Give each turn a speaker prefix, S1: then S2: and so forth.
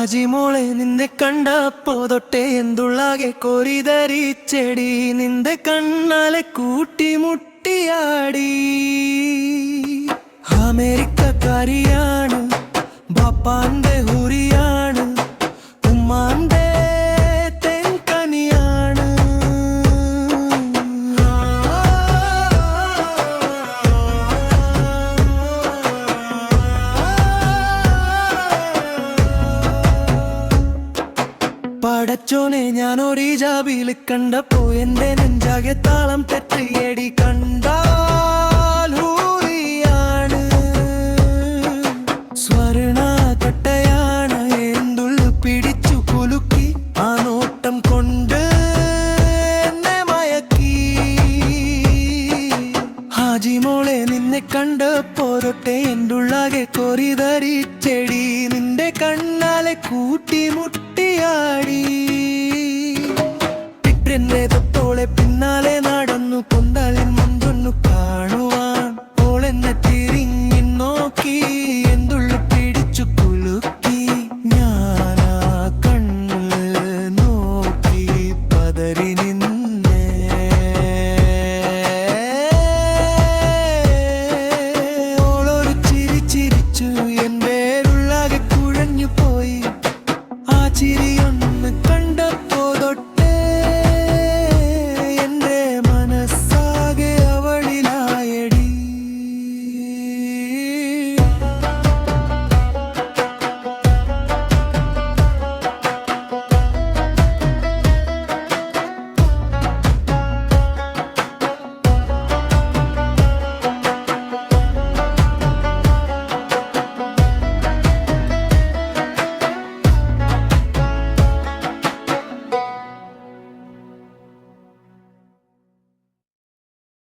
S1: ഹാജിമോളെ നിന്നെ കണ്ടപ്പോ തൊട്ടേ എന്തുള്ളാകെ കോരിതരിച്ചെടി നിന്റെ കണ്ണാലെ കൂട്ടിമുട്ടിയാടി അമേരിക്കക്കാരിയാണ് ബാപ്പാന്റെ ഹുരിയാണ് ഉമ്മാന്റെ തെൻകനിയാണ് പടച്ചോനെ ഞാനൊരു ജാബിൽ കണ്ടപ്പോ എന്റെ നെഞ്ചാകെ താളം തെറ്റിയടി കണ്ടാൽ ഹൂറിയാണ് സ്വർണ കട്ടയാണ് എന്തുള്ളു പിടിച്ചു കുലുക്കി ആ നോട്ടം കൊണ്ട് എന്നെ മയക്കി ഹാജിമോളെ നിന്നെ കണ്ടപ്പോ തൊട്ടേ എന്തുള്ളാകെ കോരിതരിച്ചെടി നിന്റെ കണ്ണാലെ കൂട്ടിമുട്ടിയാടി പിറ്റെന്നെ തൊട്ടോളെ പിന്നാലെ